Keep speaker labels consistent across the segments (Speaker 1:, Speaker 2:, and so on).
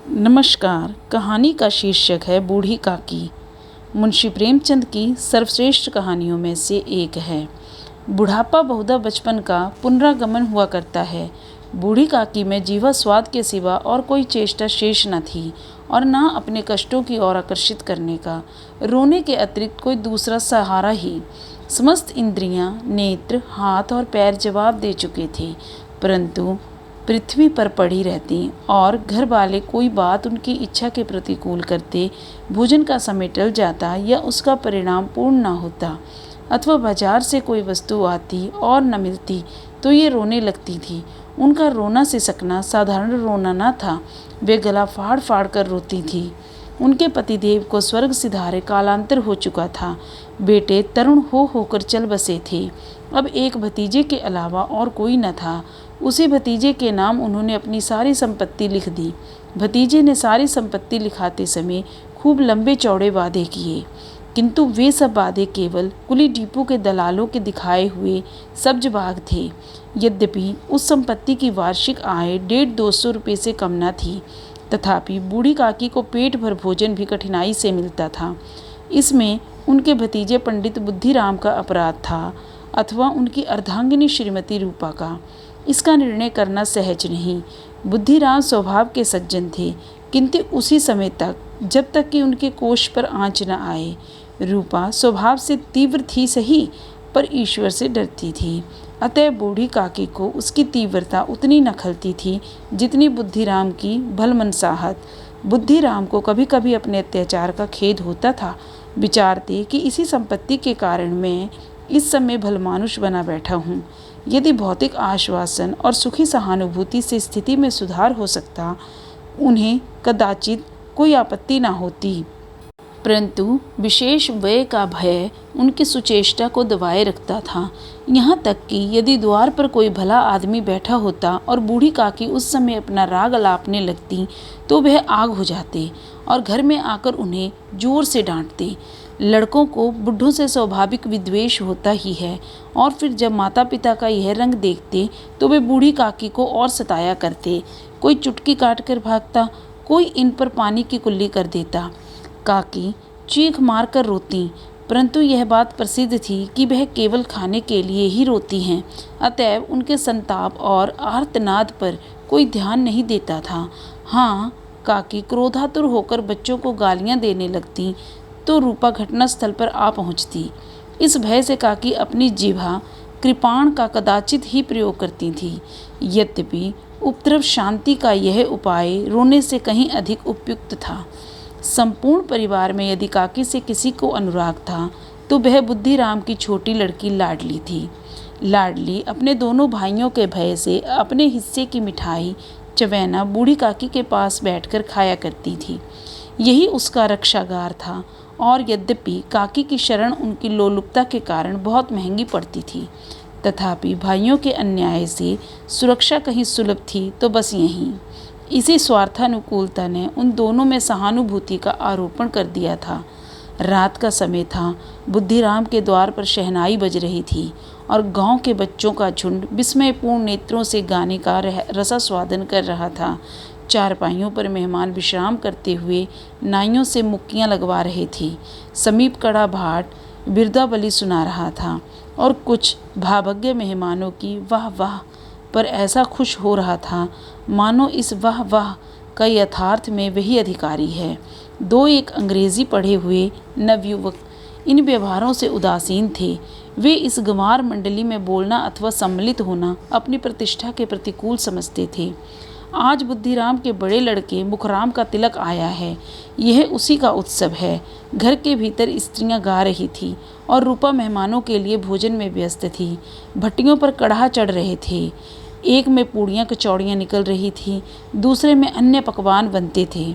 Speaker 1: नमस्कार। कहानी का शीर्षक है बूढ़ी काकी। मुंशी प्रेमचंद की सर्वश्रेष्ठ कहानियों में से एक है। बुढ़ापा बहुधा बचपन का पुनरागमन हुआ करता है। बूढ़ी काकी में जीवा स्वाद के सिवा और कोई चेष्टा शेष न थी और न अपने कष्टों की ओर आकर्षित करने का रोने के अतिरिक्त कोई दूसरा सहारा ही। समस्त इंद्रियां, नेत्र, हाथ और पैर जवाब दे चुके थे, परंतु पृथ्वी पर पड़ी रहती और घर वाले कोई बात उनकी इच्छा के प्रतिकूल करते, भोजन का समय टल जाता या उसका परिणाम पूर्ण न होता, अथवा बाजार से कोई वस्तु आती और न मिलती तो ये रोने लगती थी। उनका रोना सिसकना साधारण रोना न था, वे गला फाड़ फाड़ कर रोती थी। उनके पतिदेव को स्वर्ग सिधारे कालांतर हो चुका था। बेटे तरुण हो होकर चल बसे थे। अब एक भतीजे के अलावा और कोई न था। उसी भतीजे के नाम उन्होंने अपनी सारी संपत्ति लिख दी। भतीजे ने सारी संपत्ति लिखाते समय खूब लंबे चौड़े वादे किए, किंतु वे सब वादे केवल कुली डिपो के दलालों के दिखाए हुए सब्ज बाग थे। यद्यपि उस संपत्ति की वार्षिक आय 150-200 रुपये से कम न थी, तथापि बूढ़ी काकी को पेट भर भोजन भी कठिनाई से मिलता था। इसमें उनके भतीजे पंडित बुद्धिराम का अपराध था अथवा उनकी अर्धांगिनी श्रीमती रूपा का। इसका निर्णय करना सहज नहीं। बुद्धिराम स्वभाव के सज्जन थे, किंतु उसी समय तक जब तक कि उनके कोष पर आँच न आए। रूपा स्वभाव से तीव्र थी सही, पर ईश्वर से डरती थी, अतः बूढ़ी काकी को उसकी तीव्रता उतनी न खलती थी जितनी बुद्धिराम की भलमनसाहत। बुद्धिराम को कभी कभी अपने अत्याचार का खेद होता था। विचारते कि इसी संपत्ति के कारण मैं इस समय भलमानुष बना बैठा हूँ। यदि भौतिक आश्वासन और सुखी सहानुभूति से स्थिति में सुधार हो सकता, उन्हें कदाचित कोई आपत्ति न होती, परंतु विशेष व्यय का भय उनकी सुचेष्टा को दबाए रखता था। यहाँ तक कि यदि द्वार पर कोई भला आदमी बैठा होता और बूढ़ी काकी उस समय अपना राग अलापने लगती तो वह आग हो जाते और घर में आकर उन्हें जोर से डांटते। लड़कों को बुढ़ों से स्वाभाविक विद्वेष होता ही है, और फिर जब माता पिता का यह रंग देखते तो वे बूढ़ी काकी को और सताया करते। कोई चुटकी काट कर भागता, कोई इन पर पानी की कुल्ली कर देता। काकी चीख मार कर रोती, परंतु यह बात प्रसिद्ध थी कि वह केवल खाने के लिए ही रोती हैं, अतएव उनके संताप और आर्तनाद पर कोई ध्यान नहीं देता था। हाँ, काकी क्रोधातुर होकर बच्चों को गालियां देने लगती तो रूपा घटनास्थल पर आ पहुंचती। इस भय से काकी अपनी जिह्वा कृपाण का कदाचित ही प्रयोग करती थी। यद्यपि उपद्रव शांति का यह उपाय रोने से कहीं अधिक उपयुक्त था। संपूर्ण परिवार में यदि काकी से किसी को अनुराग था तो वह बुद्धिराम की छोटी लड़की लाडली थी। लाडली अपने दोनों भाइयों के भय से अपने हिस्से की मिठाई चवैना बूढ़ी काकी के पास बैठकर खाया करती थी। यही उसका रक्षागार था, और यद्यपि काकी की शरण उनकी लोलुपता के कारण बहुत महंगी पड़ती थी, तथापि भाइयों के अन्याय से सुरक्षा कहीं सुलभ थी तो बस यहीं। इसी स्वार्थानुकूलता ने उन दोनों में सहानुभूति का आरोपण कर दिया था। रात का समय था। बुद्धिराम के द्वार पर शहनाई बज रही थी और गांव के बच्चों का झुंड विस्मयपूर्ण नेत्रों से गाने का रसास्वादन कर रहा था। चारपाइयों पर मेहमान विश्राम करते हुए नाइयों से मुक्कियां लगवा रहे थे। समीप कड़ा भाट बिरदावली सुना रहा था और कुछ भावज्ञ मेहमानों की वाह वाह पर ऐसा खुश हो रहा था मानो इस वाह वाह का यथार्थ में वही अधिकारी है। दो एक अंग्रेजी पढ़े हुए नवयुवक इन व्यवहारों से उदासीन थे। वे इस गंवार मंडली में बोलना अथवा सम्मिलित होना अपनी प्रतिष्ठा के प्रतिकूल समझते थे। आज बुद्धिराम के बड़े लड़के मुखराम का तिलक आया है, यह उसी का उत्सव है। घर के भीतर स्त्रियां गा रही थी और रूपा मेहमानों के लिए भोजन में व्यस्त थी। भट्टियों पर कढ़ा चढ़ रहे थे। एक में पूड़ियाँ कचौड़ियाँ निकल रही थी, दूसरे में अन्य पकवान बनते थे।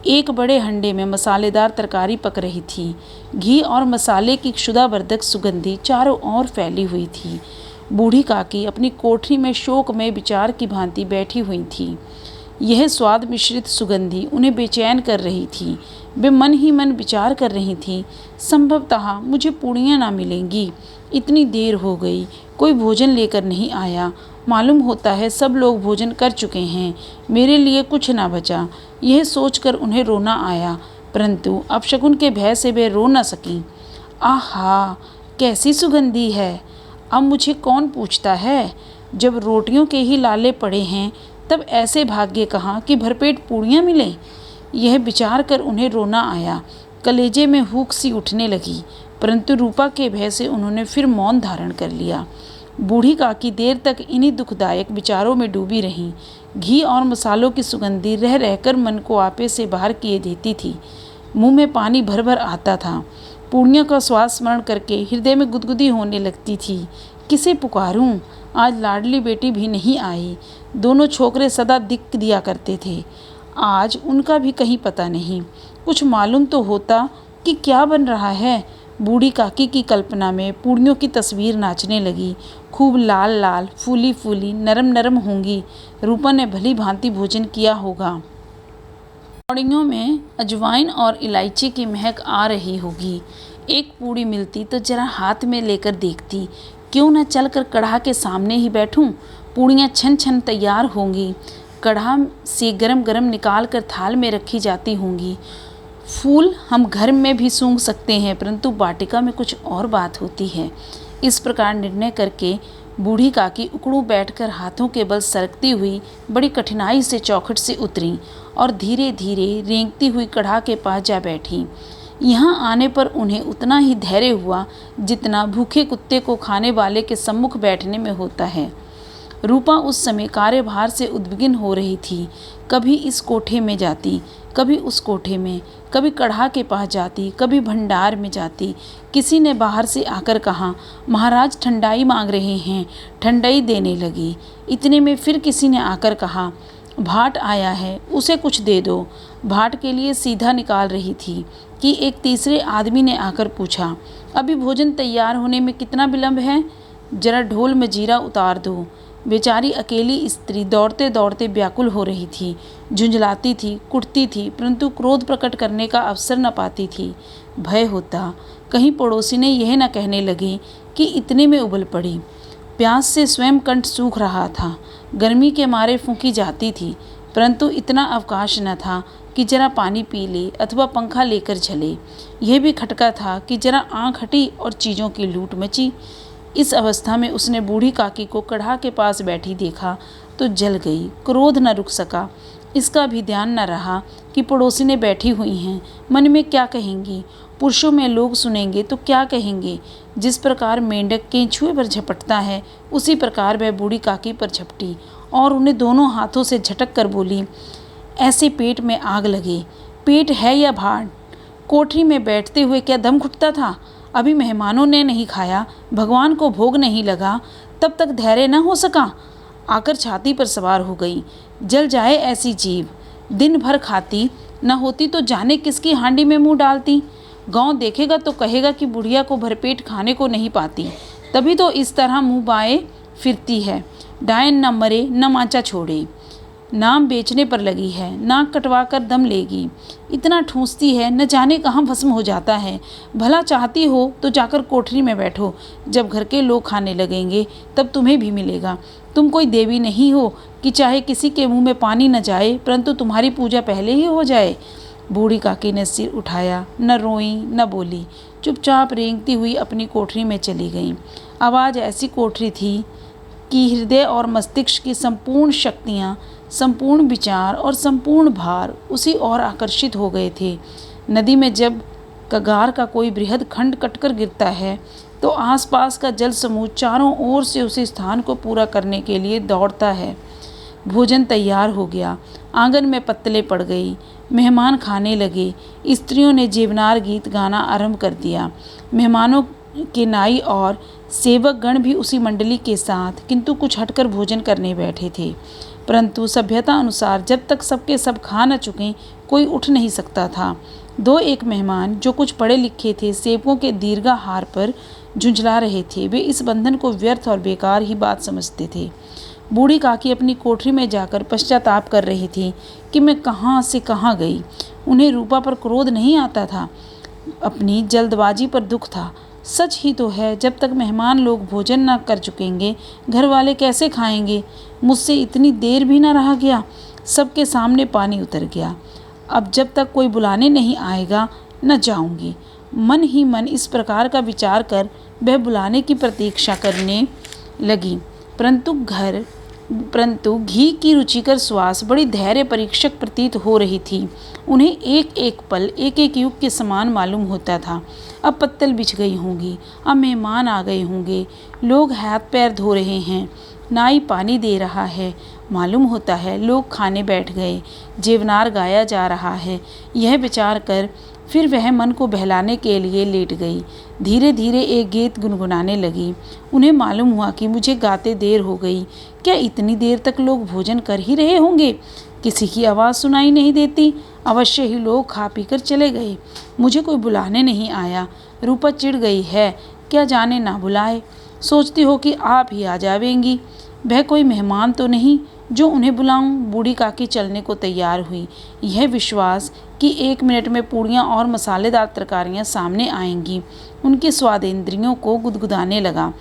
Speaker 1: एक बड़े हंडे में मसालेदार तरकारी पक रही थी। घी और मसाले की क्षुधावर्धक सुगंधी चारों ओर फैली हुई थी। बूढ़ी काकी अपनी कोठरी में शोक में विचार की भांति बैठी हुई थी। यह स्वाद मिश्रित सुगंधी उन्हें बेचैन कर रही थी। वे मन ही मन विचार कर रही थी, संभवतः मुझे पूड़ियाँ ना मिलेंगी। इतनी देर हो गई, कोई भोजन लेकर नहीं आया मालूम होता है सब लोग भोजन कर चुके हैं, मेरे लिए कुछ ना बचा। यह सोचकर उन्हें रोना आया, परंतु अपशकुन के भय से वे रो न सकीं। आहा, कैसी सुगंधी है! अब मुझे कौन पूछता है? जब रोटियों के ही लाले पड़े हैं तब ऐसे भाग्य कहाँ कि भरपेट पूड़ियाँ मिलें। यह विचार कर उन्हें रोना आया। कलेजे में हुक सी उठने लगी, परंतु रूपा के भय से उन्होंने फिर मौन धारण कर लिया। बूढ़ी काकी देर तक इन्हीं दुखदायक विचारों में डूबी रहीं। घी और मसालों की सुगंधी रह रहकर मन को आपे से बाहर किए देती थी। मुंह में पानी भर भर आता था। पूर्णिया का स्वाद स्मरण करके हृदय में गुदगुदी होने लगती थी। किसे पुकारूं? आज लाडली बेटी भी नहीं आई। दोनों छोकरे सदा दिक दिया करते थे, आज उनका भी कहीं पता नहीं। कुछ मालूम तो होता कि क्या बन रहा है। बूढ़ी काकी की कल्पना में पूड़ियों की तस्वीर नाचने लगी। खूब लाल लाल, फूली फूली, नरम नरम होंगी। रूपा ने भली भांति भोजन किया होगा। पूड़ियों में अजवाइन और इलायची की महक आ रही होगी। एक पूड़ी मिलती तो जरा हाथ में लेकर देखती। क्यों न चलकर कढ़ा के सामने ही बैठूं? पूड़ियाँ छन छन तैयार होंगी। कढ़ा से गरम गरम निकाल कर थाल में रखी जाती होंगी। फूल हम घर में भी सूंघ सकते हैं, परंतु वाटिका में कुछ और बात होती है। इस प्रकार निर्णय करके बूढ़ी काकी उकड़ू बैठकर हाथों के बल सरकती हुई बड़ी कठिनाई से चौखट से उतरी और धीरे धीरे रेंगती हुई कढ़ा के पास जा बैठी। यहाँ आने पर उन्हें उतना ही धैर्य हुआ जितना भूखे कुत्ते को खाने वाले के सम्मुख बैठने में होता है। रूपा उस समय कार्यभार से उद्विग्न हो रही थी। कभी इस कोठे में जाती, कभी उस कोठे में, कभी कढ़ा के पास जाती, कभी भंडार में जाती। किसी ने बाहर से आकर कहा, महाराज ठंडाई मांग रहे हैं, ठंडाई देने लगी। इतने में फिर किसी ने आकर कहा, भाट आया है, उसे कुछ दे दो। भाट के लिए सीधा निकाल रही थी कि एक तीसरे आदमी ने आकर पूछा, अभी भोजन तैयार होने में कितना विलंब है? जरा ढोल में जीरा उतार दो। बेचारी अकेली स्त्री दौड़ते दौड़ते व्याकुल हो रही थी, झुंझलाती थी, कुटती थी, परंतु क्रोध प्रकट करने का अवसर न पाती थी। भय होता कहीं पड़ोसी ने यह न कहने लगे कि इतने में उबल पड़ी। प्यास से स्वयं कंठ सूख रहा था, गर्मी के मारे फूंकी जाती थी, परंतु इतना अवकाश न था कि जरा पानी पी ले अथवा पंखा लेकर झले। यह भी खटका था कि जरा आँख हटी और चीज़ों की लूट मची। इस अवस्था में उसने बूढ़ी काकी को कढ़ा के पास बैठी देखा तो जल गई। क्रोध न रुक सका। इसका भी ध्यान न रहा कि पड़ोसी ने बैठी हुई हैं, मन में क्या कहेंगी, पुरुषों में लोग सुनेंगे तो क्या कहेंगे। जिस प्रकार मेंढक केंचुए पर झपटता है, उसी प्रकार वह बूढ़ी काकी पर झपटी और उन्हें दोनों हाथों से झटक कर बोली, ऐसे पेट में आग लगे। पेट है या भाड़? कोठरी में बैठते हुए क्या दम घुटता था? अभी मेहमानों ने नहीं खाया, भगवान को भोग नहीं लगा, तब तक धैर्य न हो सका। आकर छाती पर सवार हो गई। जल जाए ऐसी जीव, दिन भर खाती न होती तो जाने किसकी हांडी में मुंह डालती। गांव देखेगा तो कहेगा कि बुढ़िया को भरपेट खाने को नहीं पाती, तभी तो इस तरह मुंह बाए फिरती है। डायन न मरे न माचा छोड़े, नाम बेचने पर लगी है, नाक कटवा कर दम लेगी। इतना ठूंसती है, न जाने कहाँ भस्म हो जाता है। भला चाहती हो तो जाकर कोठरी में बैठो, जब घर के लोग खाने लगेंगे तब तुम्हें भी मिलेगा। तुम कोई देवी नहीं हो कि चाहे किसी के मुंह में पानी न जाए, परंतु तुम्हारी पूजा पहले ही हो जाए। बूढ़ी काकी ने सिर उठाया, न रोई न बोली, चुपचाप रेंगती हुई अपनी कोठरी में चली गई। आवाज़ ऐसी कोठरी थी कि हृदय और मस्तिष्क की संपूर्ण शक्तियाँ, संपूर्ण विचार और संपूर्ण भार उसी ओर आकर्षित हो गए थे। नदी में जब कगार का कोई बृहद खंड कटकर गिरता है तो आसपास का जल समूह चारों ओर से उसी स्थान को पूरा करने के लिए दौड़ता है। भोजन तैयार हो गया। आंगन में पत्तलें पड़ गई। मेहमान खाने लगे। स्त्रियों ने जीवनार गीत गाना आरंभ कर दिया। मेहमानों के नाई और सेवक गण भी उसी मंडली के साथ किंतु कुछ हटकर भोजन करने बैठे थे, परंतु सभ्यता अनुसार जब तक सबके सब खा न चुकें कोई उठ नहीं सकता था। दो एक मेहमान जो कुछ पढ़े लिखे थे, सेवकों के दीर्घा हार पर झुंझला रहे थे। वे इस बंधन को व्यर्थ और बेकार ही बात समझते थे। बूढ़ी काकी अपनी कोठरी में जाकर पश्चाताप कर रही थी कि मैं कहाँ से कहाँ गई। उन्हें रूपा पर क्रोध नहीं आता था, अपनी जल्दबाजी पर दुख था। सच ही तो है, जब तक मेहमान लोग भोजन न कर चुकेंगे घर वाले कैसे खाएंगे। मुझसे इतनी देर भी न रहा गया। सबके सामने पानी उतर गया। अब जब तक कोई बुलाने नहीं आएगा न जाऊंगी। मन ही मन इस प्रकार का विचार कर वह बुलाने की प्रतीक्षा करने लगी। परंतु घी की रुचिकर श्वास बड़ी धैर्य परीक्षक प्रतीत हो रही थी। उन्हें एक एक पल एक एक युग के समान मालूम होता था। अब पत्तल बिछ गई होंगी, अब मेहमान आ गए होंगे, लोग हाथ पैर धो रहे हैं, नाई पानी दे रहा है, मालूम होता है लोग खाने बैठ गए, जेवनार गाया जा रहा है। यह विचार कर फिर वह मन को बहलाने के लिए लेट गई। धीरे धीरे एक गीत गुनगुनाने लगी। उन्हें मालूम हुआ कि मुझे गाते देर हो गई। क्या इतनी देर तक लोग भोजन कर ही रहे होंगे? किसी की आवाज़ सुनाई नहीं देती। अवश्य ही लोग खा पी कर चले गए। मुझे कोई बुलाने नहीं आया। रूपा चिढ़ गई है, क्या जाने ना बुलाए। सोचती हो कि आप ही आ जावेंगी। वह कोई मेहमान तो नहीं जो उन्हें बुलाऊं। बूढ़ी काकी चलने को तैयार हुई, यह विश्वास कि 1 मिनट में पूड़ियाँ और मसालेदार तरकारियाँ सामने आएंगी उनके स्वादेंद्रियों को गुदगुदाने लगा।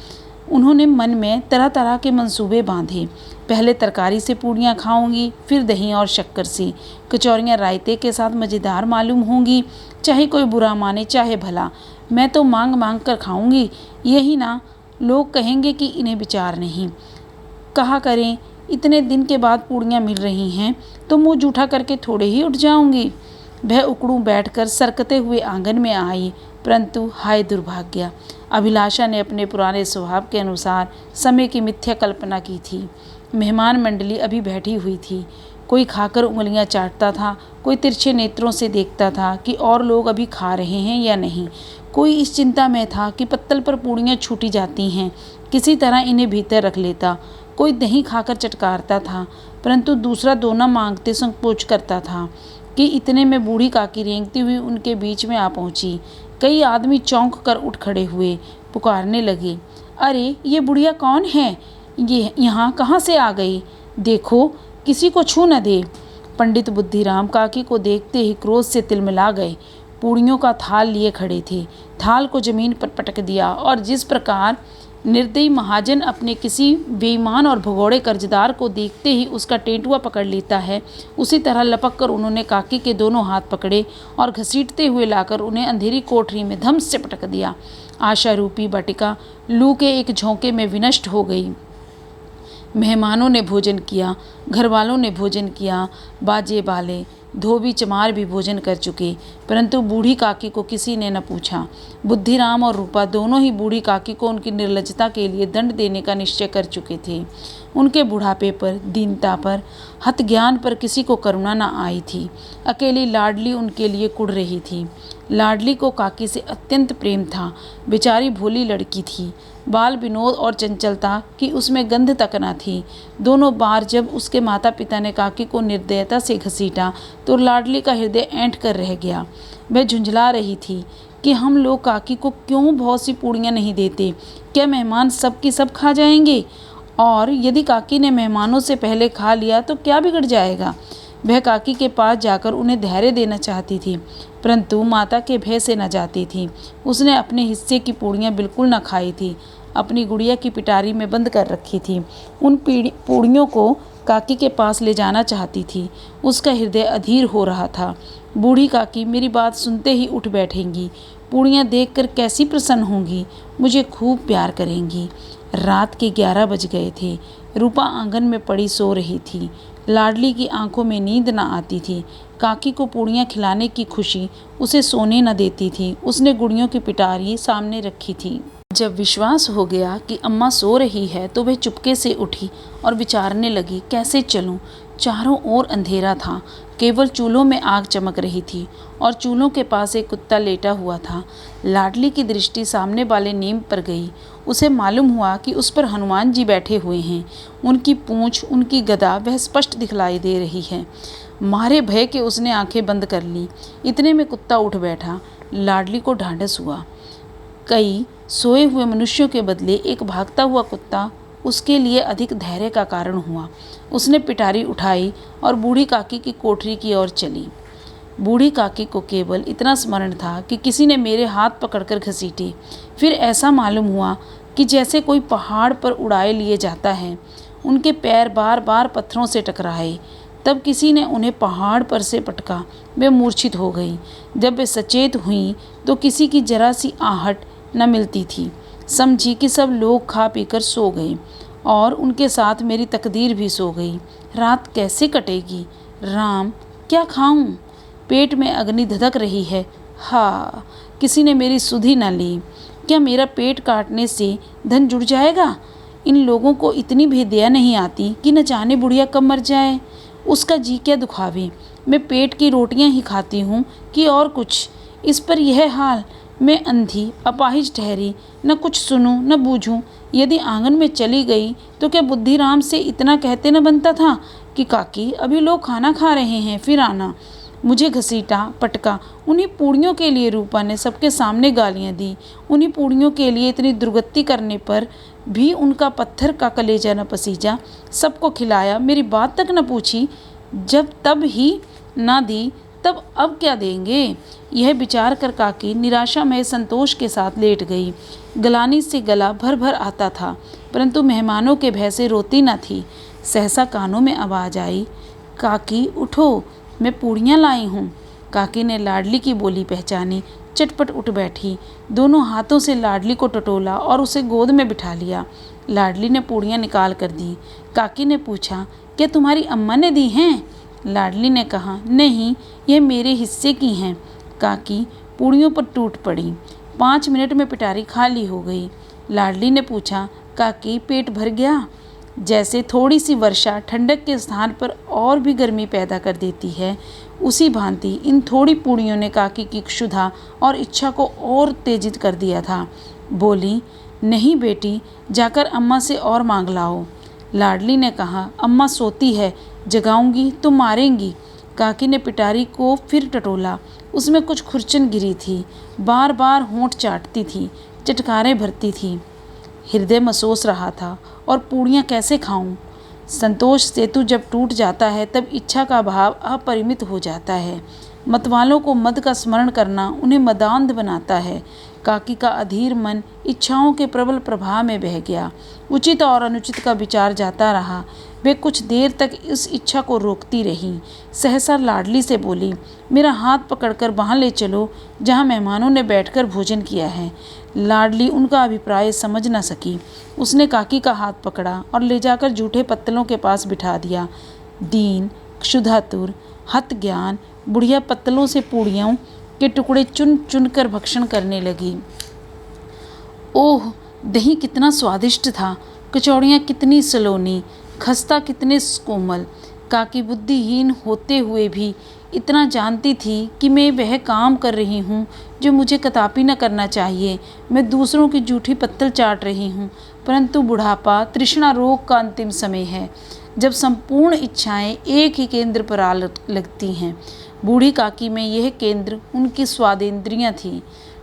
Speaker 1: उन्होंने मन में तरह तरह के मंसूबे बांधे। पहले तरकारी से पूड़ियाँ खाऊंगी, फिर दही और शक्कर से। कचौरियाँ रायते के साथ मज़ेदार मालूम होंगी। चाहे कोई बुरा माने चाहे भला, मैं तो मांग मांग कर खाऊंगी। यही ना, लोग कहेंगे कि इन्हें विचार नहीं। कहा करें, इतने दिन के बाद पूड़ियाँ मिल रही हैं तो मुँह जूठा करके थोड़े ही उठ जाऊंगी। वह उकड़ू बैठकर सरकते हुए आंगन में आई, परंतु हाय दुर्भाग्य, अभिलाषा ने अपने पुराने स्वभाव के अनुसार समय की मिथ्या कल्पना की थी। मेहमान मंडली अभी बैठी हुई थी। कोई खाकर उंगलियां चाटता था, कोई तिरछे नेत्रों से देखता था कि और लोग अभी खा रहे हैं या नहीं। कोई इस चिंता में था कि पत्तल पर पूड़ियाँ छूटी जाती हैं, किसी तरह इन्हें भीतर रख लेता। कोई दही खाकर चटकारता था, परंतु दूसरा दोना मांगते संकोच करता था कि इतने में बूढ़ी काकी रेंगती हुई उनके बीच में आ पहुंची। कई आदमी चौंक कर उठ खड़े हुए, पुकारने लगे, अरे ये बुढ़िया कौन है? ये यहाँ कहाँ से आ गई? देखो, किसी को छू न दे। पंडित बुद्धिराम काकी को देखते ही क्रोध से तिलमिला गए। पूड़ियों का थाल लिए खड़े थे। थाल को जमीन पर पटक दिया और जिस प्रकार निर्दयी महाजन अपने किसी बेईमान और भगोड़े कर्जदार को देखते ही उसका टेंटुआ पकड़ लेता है, उसी तरह लपक कर उन्होंने काकी के दोनों हाथ पकड़े और घसीटते हुए लाकर उन्हें अंधेरी कोठरी में धम से पटक दिया। आशा रूपी बटिका लू के एक झोंके में विनष्ट हो गई। मेहमानों ने भोजन किया, घरवालों ने भोजन किया, बाजे बाले धोबी चमार भी भोजन कर चुके, परंतु बूढ़ी काकी को किसी ने न पूछा। बुद्धिराम और रूपा दोनों ही बूढ़ी काकी को उनकी निर्लज्जता के लिए दंड देने का निश्चय कर चुके थे। उनके बुढ़ापे पर, दीनता पर, हत ज्ञान पर किसी को करुणा न आई थी। अकेली लाडली उनके लिए कुढ़ रही थी। लाडली को काकी से अत्यंत प्रेम था। बेचारी भोली लड़की थी। बाल विनोद और चंचलता की उसमें गंध तक न थी। दोनों बार जब उसके माता पिता ने काकी को निर्दयता से घसीटा तो लाडली का हृदय ऐंठ कर रह गया। वह झुंझला रही थी कि हम लोग काकी को क्यों बहुत सी पूड़ियाँ नहीं देते। क्या मेहमान सब की सब खा जाएंगे? और यदि काकी ने मेहमानों से पहले खा लिया तो क्या बिगड़ जाएगा? वह काकी के पास जाकर उन्हें धैर्य देना चाहती थी, परंतु माता के भय से न जाती थी। उसने अपने हिस्से की पूड़ियाँ बिल्कुल न खाई थी, अपनी गुड़िया की पिटारी में बंद कर रखी थी। उन पूड़ियों को काकी के पास ले जाना चाहती थी। उसका हृदय अधीर हो रहा था। बूढ़ी काकी मेरी बात सुनते ही उठ बैठेंगी, पूड़ियाँ देखकर कैसी प्रसन्न होंगी, मुझे खूब प्यार करेंगी। रात के 11 बज गए थे। रूपा आंगन में पड़ी सो रही थी। लाडली की आंखों में नींद न आती थी। काकी को पूड़ियाँ खिलाने की खुशी उसे सोने न देती थी। उसने गुड़ियों की पिटारी सामने रखी थी। जब विश्वास हो गया कि अम्मा सो रही है तो वह चुपके से उठी और विचारने लगी, कैसे चलूं? चारों ओर अंधेरा था, केवल चूल्हों में आग चमक रही थी और चूल्हों के पास एक कुत्ता लेटा हुआ था। लाडली की दृष्टि सामने वाले नीम पर गई। उसे मालूम हुआ कि उस पर हनुमान जी बैठे हुए हैं। उनकी पूंछ, उनकी गदा वह स्पष्ट दिखलाई दे रही है। मारे भय के उसने आंखें बंद कर ली। इतने में कुत्ता उठ बैठा। लाडली को ढांढस हुआ। कई सोए हुए मनुष्यों के बदले एक भागता हुआ कुत्ता उसके लिए अधिक धैर्य का कारण हुआ। उसने पिटारी उठाई और बूढ़ी काकी की कोठरी की ओर चली। बूढ़ी काकी को केवल इतना स्मरण था कि किसी ने मेरे हाथ पकड़कर घसीटी। फिर ऐसा मालूम हुआ कि जैसे कोई पहाड़ पर उड़ाए लिए जाता है। उनके पैर बार बार पत्थरों से टकराए। तब किसी ने उन्हें पहाड़ पर से पटका। वे मूर्छित हो गई। जब वे सचेत हुई तो किसी की जरा सी आहट न मिलती थी। समझी कि सब लोग खा पीकर सो गए और उनके साथ मेरी तकदीर भी सो गई। रात कैसे कटेगी? राम, क्या खाऊं? पेट में अग्नि धधक रही है। हाँ, किसी ने मेरी सुधि न ली। क्या मेरा पेट काटने से धन जुड़ जाएगा? इन लोगों को इतनी भी दया नहीं आती कि न जाने बुढ़िया कब मर जाए। उसका जी क्या दुखावे। मैं पेट की रोटियां ही खाती हूँ कि और कुछ। इस पर यह हाल। मैं अंधी अपाहिज ठहरी, न कुछ सुनूं न बूझूं। यदि आंगन में चली गई तो क्या बुद्धिराम से इतना कहते न बनता था कि काकी, अभी लोग खाना खा रहे हैं, फिर आना। मुझे घसीटा, पटका। उन्हीं पूड़ियों के लिए रूपा ने सबके सामने गालियां दी। उन्हीं पूड़ियों के लिए इतनी दुर्गति करने पर भी उनका पत्थर का कलेजा न पसीजा। सबको खिलाया, मेरी बात तक न पूछी। जब तब ही ना दी तब अब क्या देंगे? यह विचार कर काकी निराशा में संतोष के साथ लेट गई। गलानी से गला भर भर आता था, परंतु मेहमानों के भय से रोती न थी। सहसा कानों में आवाज आई, काकी उठो, मैं पूड़ियाँ लाई हूँ। काकी ने लाडली की बोली पहचानी। चटपट उठ बैठी। दोनों हाथों से लाडली को टटोला और उसे गोद में बिठा लिया। लाडली ने पूड़ियाँ निकाल कर दी। काकी ने पूछा, क्या तुम्हारी अम्मा ने दी हैं? लाडली ने कहा, नहीं, यह मेरे हिस्से की हैं। काकी पूड़ियों पर टूट पड़ी। 5 मिनट में पिटारी खाली हो गई। लाडली ने पूछा, काकी पेट भर गया? जैसे थोड़ी सी वर्षा ठंडक के स्थान पर और भी गर्मी पैदा कर देती है, उसी भांति इन थोड़ी पूड़ियों ने काकी की क्षुधा और इच्छा को और तेजित कर दिया था। बोली, नहीं बेटी, जाकर अम्मा से और मांग लाओ। लाडली ने कहा, अम्मा सोती है, जगाऊंगी तो मारेंगी। काकी ने पिटारी को फिर टटोला। उसमें कुछ खुरचन गिरी थी। बार बार होंठ चाटती थी, चटकारे भरती थी। हृदय मसोस रहा था और पूड़ियाँ कैसे खाऊं? संतोष सेतु जब टूट जाता है तब इच्छा का भाव अपरिमित हो जाता है। मतवालों को मद का स्मरण करना उन्हें मदांध बनाता है। काकी का अधीर मन इच्छाओं के प्रबल प्रभाव में बह गया। उचित और अनुचित का विचार जाता रहा। वे कुछ देर तक इस इच्छा को रोकती रहीं। सहसा लाडली से बोली, मेरा हाथ पकड़कर वहाँ ले चलो जहाँ मेहमानों ने बैठकर भोजन किया है। लाडली उनका अभिप्राय समझ न सकी। उसने काकी का हाथ पकड़ा और ले जाकर जूठे पत्तलों के पास बिठा दिया। दीन, क्षुधातुर, हत ज्ञान बुढ़िया पत्तलों से पूड़ियों के टुकड़े चुन चुन कर भक्षण करने लगी। ओह, दही कितना स्वादिष्ट था, कचौड़ियाँ कितनी सलोनी, खस्ता कितने कोमल। काकी बुद्धिहीन होते हुए भी इतना जानती थी कि मैं वह काम कर रही हूँ जो मुझे कदापि न करना चाहिए। मैं दूसरों की जूठी पत्तल चाट रही हूँ, परंतु बुढ़ापा तृष्णा रोग का अंतिम समय है, जब संपूर्ण इच्छाएं एक ही केंद्र पर आ लगती हैं। बूढ़ी काकी में यह केंद्र उनकी स्वादेंद्रियाँ थीं।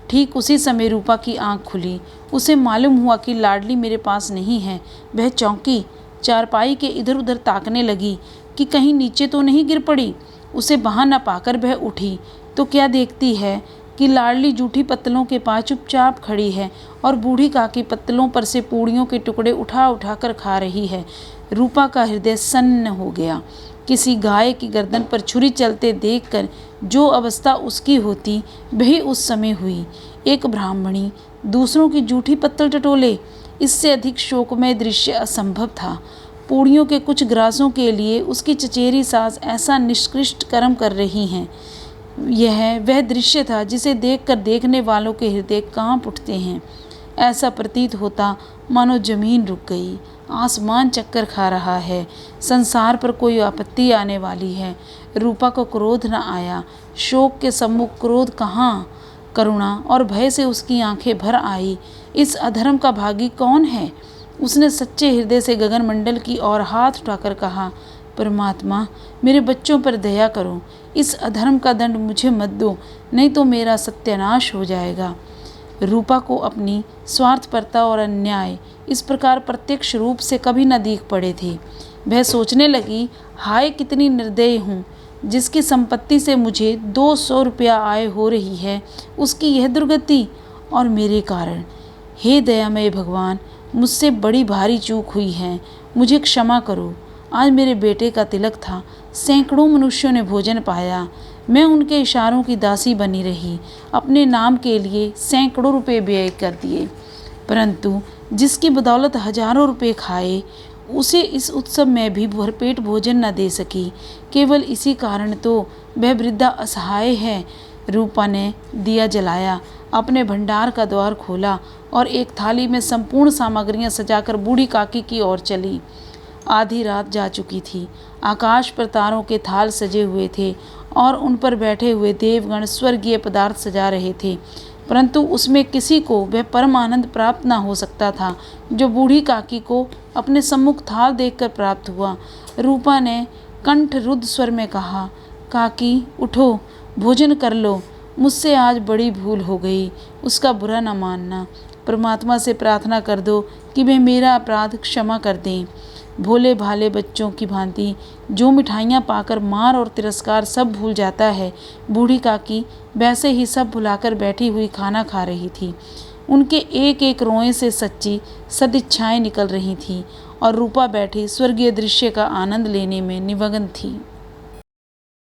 Speaker 1: ठीक उसी समय रूपा की आंख खुली। उसे मालूम हुआ कि लाडली मेरे पास नहीं है। वह चौंकी, चारपाई के इधर उधर ताकने लगी कि कहीं नीचे तो नहीं गिर पड़ी। उसे वहाँ न पाकर वह उठी तो क्या देखती है कि लाडली जूठी पत्तलों के पास चुपचाप खड़ी है और बूढ़ी काकी पत्तलों पर से पूड़ियों के टुकड़े उठा उठा कर खा रही है। रूपा का हृदय सन्न हो गया। किसी गाय की गर्दन पर छुरी चलते देखकर जो अवस्था उसकी होती वही उस समय हुई। एक ब्राह्मणी दूसरों की जूठी पत्तल टटोले, इससे अधिक शोकमय दृश्य असंभव था। पूड़ियों के कुछ ग्रासों के लिए उसकी चचेरी सास ऐसा निष्कृष्ट कर्म कर रही हैं। यह वह दृश्य था जिसे देखकर देखने वालों के हृदय कांप उठते हैं। ऐसा प्रतीत होता मानो जमीन रुक गई, आसमान चक्कर खा रहा है, संसार पर कोई आपत्ति आने वाली है। रूपा को क्रोध न आया। शोक के सम्मुख क्रोध कहाँ? करुणा और भय से उसकी आंखें भर आई। इस अधर्म का भागी कौन है? उसने सच्चे हृदय से गगनमंडल की ओर हाथ उठाकर कहा, परमात्मा, मेरे बच्चों पर दया करो। इस अधर्म का दंड मुझे मत दो, नहीं तो मेरा सत्यानाश हो जाएगा। रूपा को अपनी स्वार्थपरता और अन्याय इस प्रकार प्रत्यक्ष रूप से कभी न दिख पड़े थे। वह सोचने लगी, हाय कितनी निर्दयी हूँ। जिसकी संपत्ति से मुझे 200 रुपया आय हो रही है, उसकी यह दुर्गति और मेरे कारण। हे दयामय भगवान, मुझसे बड़ी भारी चूक हुई है, मुझे क्षमा करो। आज मेरे बेटे का तिलक था, सैकड़ों मनुष्यों ने भोजन पाया, मैं उनके इशारों की दासी बनी रही, अपने नाम के लिए सैकड़ों रुपए व्यय कर दिए, परंतु जिसकी बदौलत हजारों रुपए खाए, उसे इस उत्सव में भी भरपेट भोजन न दे सकी। केवल इसी कारण तो वह वृद्धा असहाय है। रूपा ने दिया जलाया, अपने भंडार का द्वार खोला और एक थाली में संपूर्ण सामग्रियां सजाकर बूढ़ी काकी की ओर चली। आधी रात जा चुकी थी, आकाश पर तारों के थाल सजे हुए थे और उन पर बैठे हुए देवगण स्वर्गीय पदार्थ सजा रहे थे, परंतु उसमें किसी को वह परम आनंद प्राप्त न हो सकता था जो बूढ़ी काकी को अपने सम्मुख थाल देखकर प्राप्त हुआ। रूपा ने कंठ रुद्ध स्वर में कहा, काकी उठो, भोजन कर लो, मुझसे आज बड़ी भूल हो गई, उसका बुरा न मानना। परमात्मा से प्रार्थना कर दो कि वे मेरा अपराध क्षमा कर दें। भोले भाले बच्चों की भांति जो मिठाइयाँ पाकर मार और तिरस्कार सब भूल जाता है, बूढ़ी काकी वैसे ही सब भुलाकर बैठी हुई खाना खा रही थी। उनके एक एक रोए से सच्ची सदिच्छाएं निकल रही थीं और रूपा बैठी स्वर्गीय दृश्य का आनंद लेने में निमग्न थी।